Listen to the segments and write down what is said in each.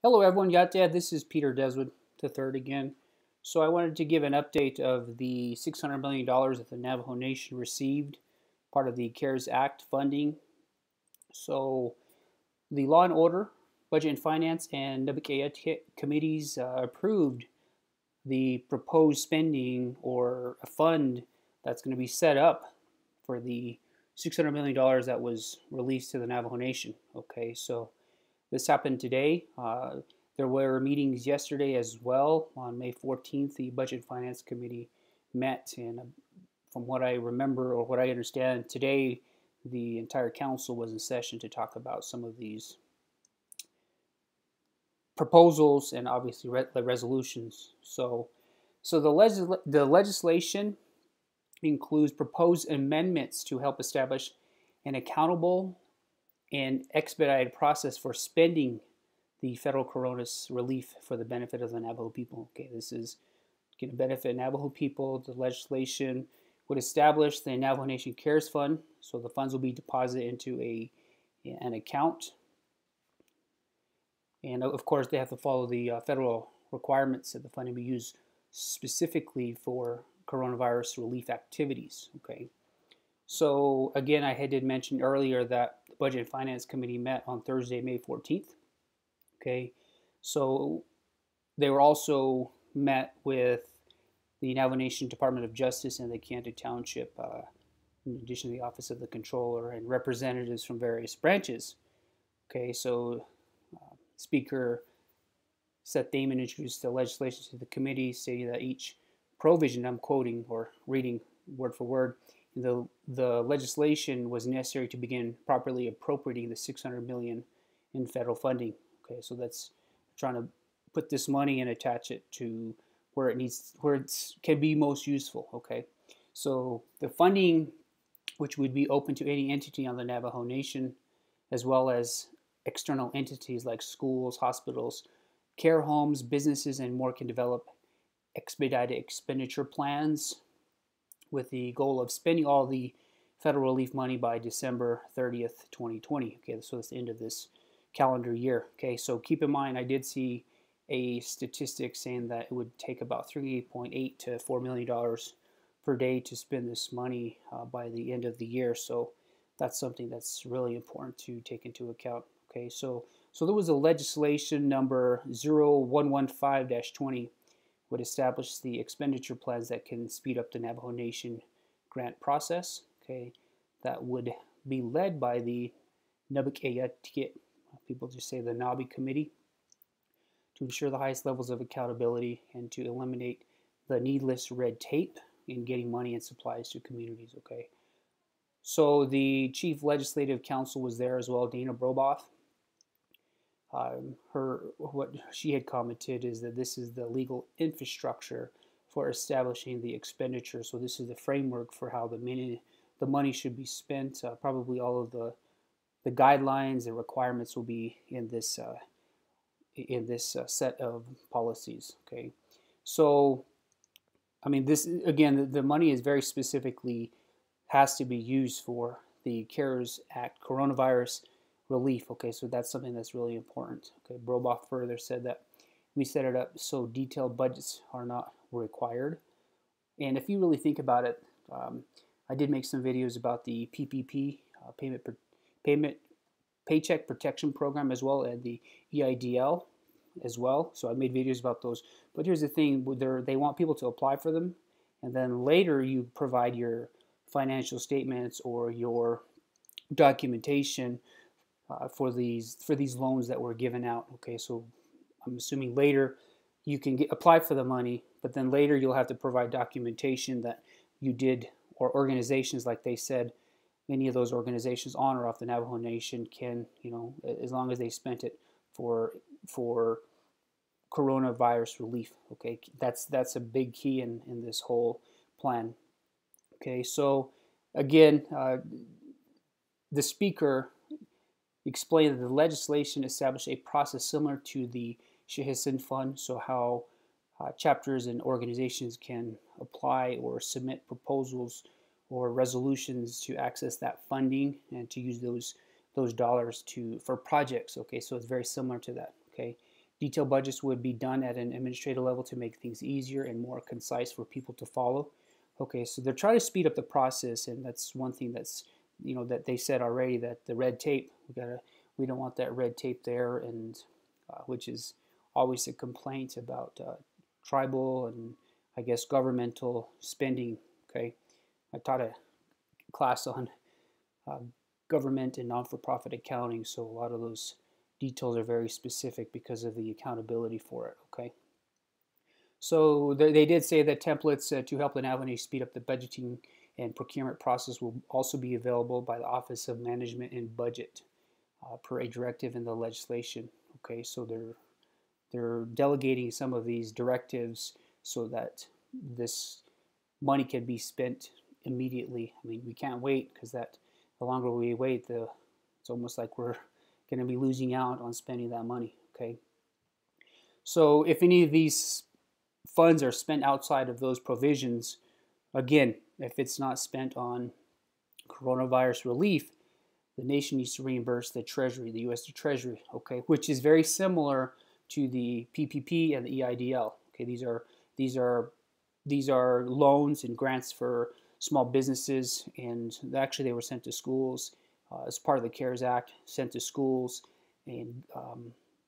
Hello everyone, Yat This is Peter Deswood the third again. So I wanted to give an update of the $600 million that the Navajo Nation received, part of the CARES Act funding. So the Law and Order, Budget and Finance, and WKA committees approved the proposed spending or a fund that's going to be set up for the $600 million that was released to the Navajo Nation. Okay, so this happened today. There were meetings yesterday as well. On May 14th, the Budget and Finance Committee met, and from what I remember or what I understand, today the entire council was in session to talk about some of these proposals and obviously the resolutions. So the legislation includes proposed amendments to help establish an accountable and expedited process for spending the federal coronavirus relief for the benefit of the Navajo people. Okay, this is going to benefit Navajo people. The legislation would establish the Navajo Nation Cares Fund, so the funds will be deposited into an account, and of course they have to follow the federal requirements that the funding be used specifically for coronavirus relief activities. Okay, so again, I did mention earlier that the Budget and Finance Committee met on Thursday, May 14th. Okay, so they were also met with the Navajo Nation Department of Justice and the Canton Township, in addition to the Office of the Controller and representatives from various branches. Okay, so Speaker Seth Damon introduced the legislation to the committee, stating that each provision, I'm quoting or reading word for word, the legislation was necessary to begin properly appropriating the $600 million in federal funding. Okay, so that's trying to put this money and attach it to where it can be most useful. Okay, so the funding, which would be open to any entity on the Navajo Nation, as well as external entities like schools, hospitals, care homes, businesses, and more, can develop expedited expenditure plans with the goal of spending all the federal relief money by December 30th, 2020. Okay, so that's the end of this calendar year. Okay, so keep in mind, I did see a statistic saying that it would take about $3.8 to $4 million per day to spend this money by the end of the year. So that's something that's really important to take into account. Okay, so there was a legislation number 0115-20 would establish the expenditure plans that can speed up the Navajo Nation grant process. Okay, that would be led by the WKA, people just say the NABI committee, to ensure the highest levels of accountability and to eliminate the needless red tape in getting money and supplies to communities. Okay, so the chief legislative counsel was there as well, Dana Broboff. What she had commented is that this is the legal infrastructure for establishing the expenditure. So this is the framework for how the money should be spent. Probably all of the guidelines and requirements will be in this set of policies. Okay, so I mean, this again, the money is very specifically has to be used for the CARES Act coronavirus relief. Okay, so that's something that's really important. Okay, Broboff further said that we set it up so detailed budgets are not required. And if you really think about it, I did make some videos about the PPP, Paycheck Protection Program, as well as the EIDL as well. So I made videos about those. But here's the thing: they want people to apply for them, and then later you provide your financial statements or your documentation for these loans that were given out. Okay, so I'm assuming later you can apply for the money, but then later you'll have to provide documentation that you did, or organizations, like they said, many of those organizations on or off the Navajo Nation can, as long as they spent it for coronavirus relief. Okay, that's a big key in this whole plan. Okay, so again, the speaker explained that the legislation established a process similar to the Chehasin Fund, so how chapters and organizations can apply or submit proposals or resolutions to access that funding and to use those dollars for projects. Okay, so it's very similar to that. Okay, Detailed budgets would be done at an administrative level to make things easier and more concise for people to follow. Okay, so they're trying to speed up the process, and that's one thing that's, that they said already, that the red tape, we don't want that red tape there, and which is always a complaint about tribal and, I guess, governmental spending. Okay, I taught a class on uh, government and non-for-profit accounting, so a lot of those details are very specific because of the accountability for it. Okay, so they did say that templates to help the Navajo Nation speed up the budgeting and procurement process will also be available by the Office of Management and Budget per a directive in the legislation. Okay, so they're delegating some of these directives so that this money can be spent immediately. I mean, we can't wait, because that the longer we wait, it's almost like we're going to be losing out on spending that money. Okay, so if any of these funds are spent outside of those provisions, again, if it's not spent on coronavirus relief, the nation needs to reimburse the Treasury, the U.S. Treasury, okay, which is very similar to the PPP and the EIDL. Okay, these are loans and grants for small businesses, and actually they were sent to schools as part of the CARES Act, sent to schools and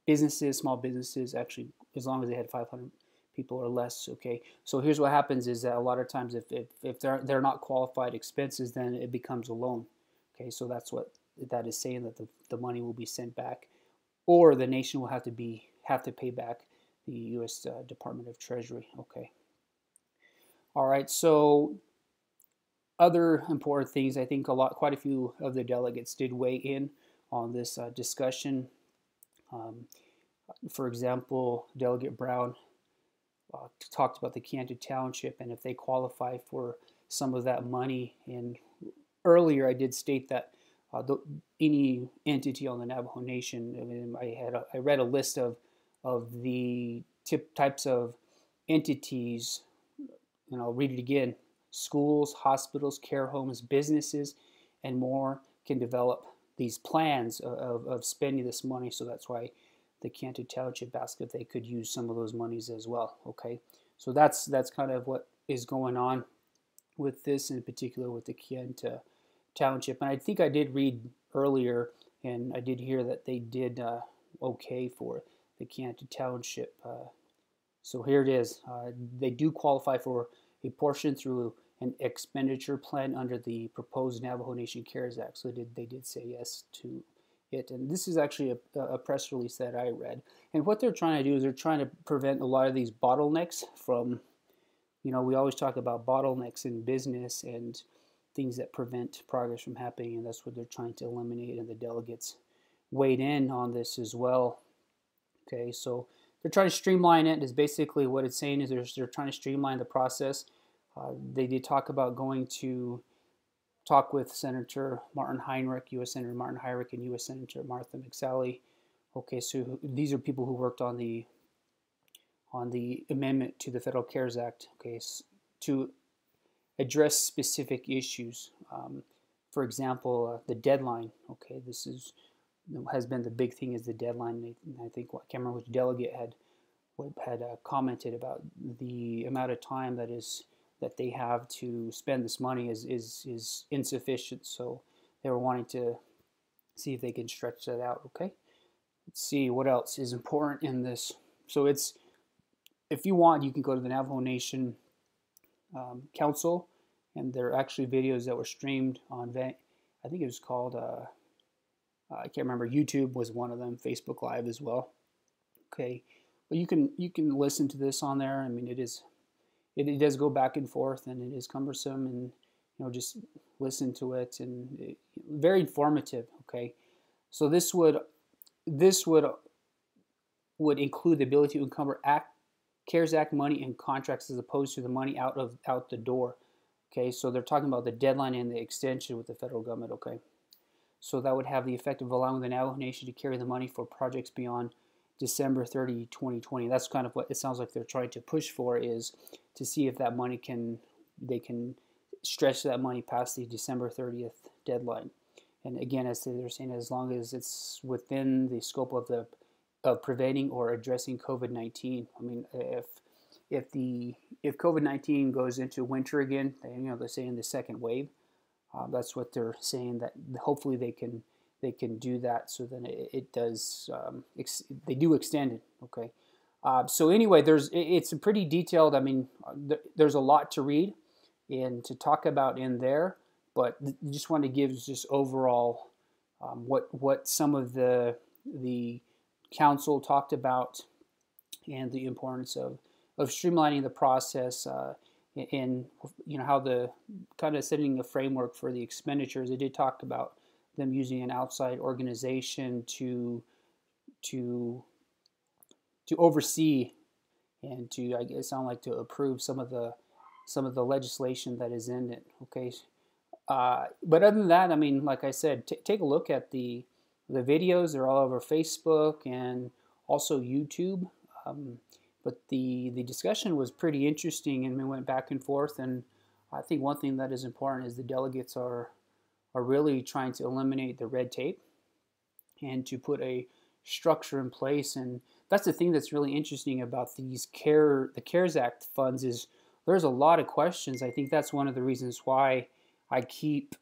businesses, small businesses, actually, as long as they had 500 people or less. Okay, so here's what happens is that a lot of times if they're not qualified expenses, then it becomes a loan. Okay, so that's what that is saying, that the money will be sent back, or the nation will have to pay back the U.S. Department of Treasury. Okay. All right. So other important things, I think quite a few of the delegates did weigh in on this discussion. For example, Delegate Brown talked about the Canton Township and if they qualify for some of that money. And earlier, I did state that any entity on the Navajo Nation, I mean, I read a list of the types of entities, and I'll read it again: schools, hospitals, care homes, businesses, and more can develop these plans of spending this money. So that's why the Canton Township asked if they could use some of those monies as well. Okay, so that's kind of what is going on with this, in particular with the Canton Township. And I think I did read earlier, and I did hear that they did okay for the Canton Township. So here it is. They do qualify for a portion through an expenditure plan under the proposed Navajo Nation CARES Act. So they did say yes to it. And this is actually a press release that I read. And what they're trying to do is they're trying to prevent a lot of these bottlenecks from, we always talk about bottlenecks in business and things that prevent progress from happening, and that's what they're trying to eliminate, and the delegates weighed in on this as well. Okay, so they're trying to streamline it, is basically what it's saying, is they're trying to streamline the process. They did talk about going to talk with Senator Martin Heinrich, U.S. Senator Martin Heinrich, and U.S. Senator Martha McSally. Okay, so these are people who worked on the amendment to the Federal CARES Act, okay, to address specific issues. For example, the deadline. Okay, this has been the big thing, is the deadline. I think, I can't remember which delegate had commented about the amount of time that they have to spend this money is insufficient. So they were wanting to see if they can stretch that out. Okay, let's see what else is important in this. So if you want, you can go to the Navajo Nation Council, and there are actually videos that were streamed on, I think it was called, I can't remember, YouTube was one of them, Facebook Live as well. Okay, but you can listen to this on there. I mean, it does go back and forth, and it is cumbersome, and just listen to it, and very informative. Okay, so this would include the ability to encumber CARES Act money and contracts as opposed to the money out the door. Okay, so they're talking about the deadline and the extension with the federal government. Okay, so that would have the effect of allowing the Navajo Nation to carry the money for projects beyond December 30, 2020. That's kind of what it sounds like they're trying to push for, is to see if that money they can stretch that money past the December 30th deadline. And again, as they're saying, as long as it's within the scope of the of preventing or addressing COVID-19. I mean, if COVID-19 goes into winter again, they're saying the second wave. That's what they're saying, that hopefully they can do that, so then it does they do extend it. Okay. So anyway, it's a pretty detailed. I mean, there's a lot to read and to talk about in there, but just want to give just overall what some of the council talked about, and the importance of streamlining the process, and how the kind of setting a framework for the expenditures. They did talk about them using an outside organization to oversee and to, I guess, sound like to approve some of the legislation that is in it. Okay. But other than that, I mean, like I said, take a look at the videos. They're all over Facebook and also YouTube. But the discussion was pretty interesting, and we went back and forth. And I think one thing that is important is the delegates are really trying to eliminate the red tape and to put a structure in place. And that's the thing that's really interesting about the CARES Act funds, is there's a lot of questions. I think that's one of the reasons why I keep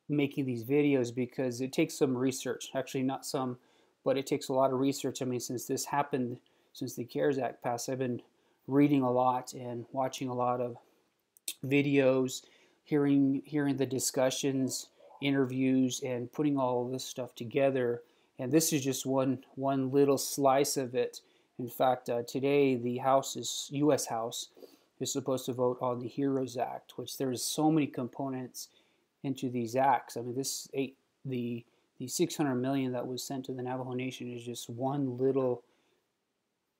making these videos, because it takes some research. Actually, not some, but it takes a lot of research. I mean, since this happened, since the CARES Act passed, I've been reading a lot and watching a lot of videos, hearing the discussions, interviews, and putting all of this stuff together. And this is just one little slice of it. In fact, today the U.S. House is supposed to vote on the HEROES Act, which there's so many components into these acts. I mean, the $600 million that was sent to the Navajo Nation is just one little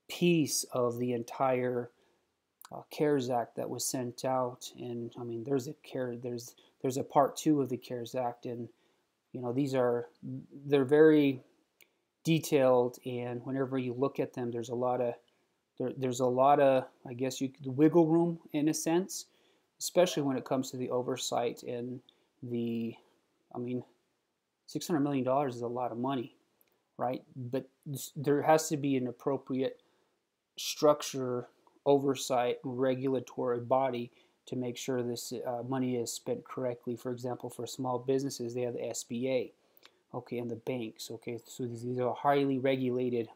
piece of the entire CARES Act that was sent out. And I mean, there's a part 2 of the CARES Act, and they're very detailed, and whenever you look at them, there's a lot of I guess the wiggle room, in a sense, especially when it comes to the oversight. And I mean, $600 million is a lot of money, right? But there has to be an appropriate structure, oversight, regulatory body to make sure this money is spent correctly. For example, for small businesses, they have the SBA, okay, and the banks, okay. So these are highly regulated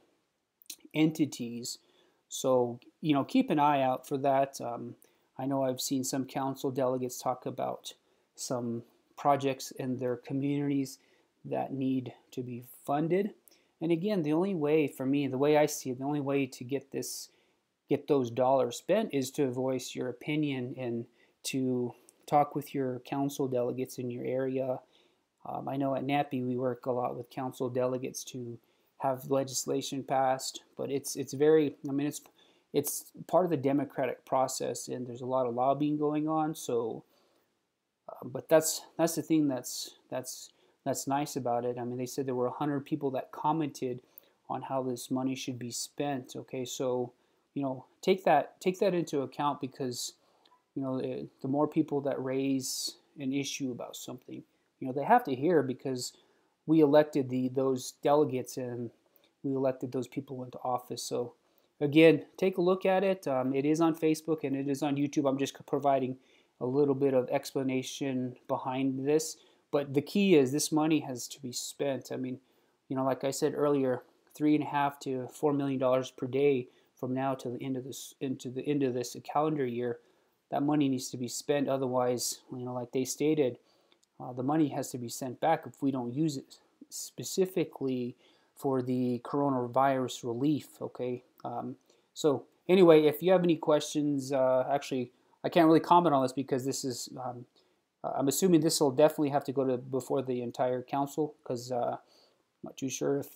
entities. So, keep an eye out for that. I know I've seen some council delegates talk about some projects in their communities that need to be funded. And again, the only way, for me, the way I see it, the only way to get those dollars spent is to voice your opinion and to talk with your council delegates in your area. I know at NAPI we work a lot with council delegates to have legislation passed, but it's very, I mean, it's part of the democratic process, and there's a lot of lobbying going on. So, but that's the thing that's nice about it. I mean, they said there were 100 people that commented on how this money should be spent. Okay, so take that into account, because the more people that raise an issue about something, they have to hear, because we elected those delegates and we elected those people into office. So again, take a look at it. It is on Facebook and it is on YouTube. I'm just providing a little bit of explanation behind this. But the key is this money has to be spent. I mean, like I said earlier, $3.5 to $4 million per day from now to the end of this calendar year. That money needs to be spent. Otherwise, like they stated, the money has to be sent back if we don't use it specifically for the coronavirus relief. Okay. So anyway, if you have any questions, actually, I can't really comment on this because this is. I'm assuming this will definitely have to go before the entire council, because I'm not too sure if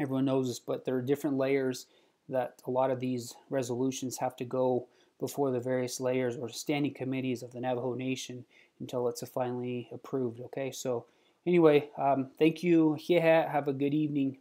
everyone knows this, but there are different layers that a lot of these resolutions have to go before the various layers or standing committees of the Navajo Nation until it's finally approved. Okay, so anyway, thank you. Have a good evening.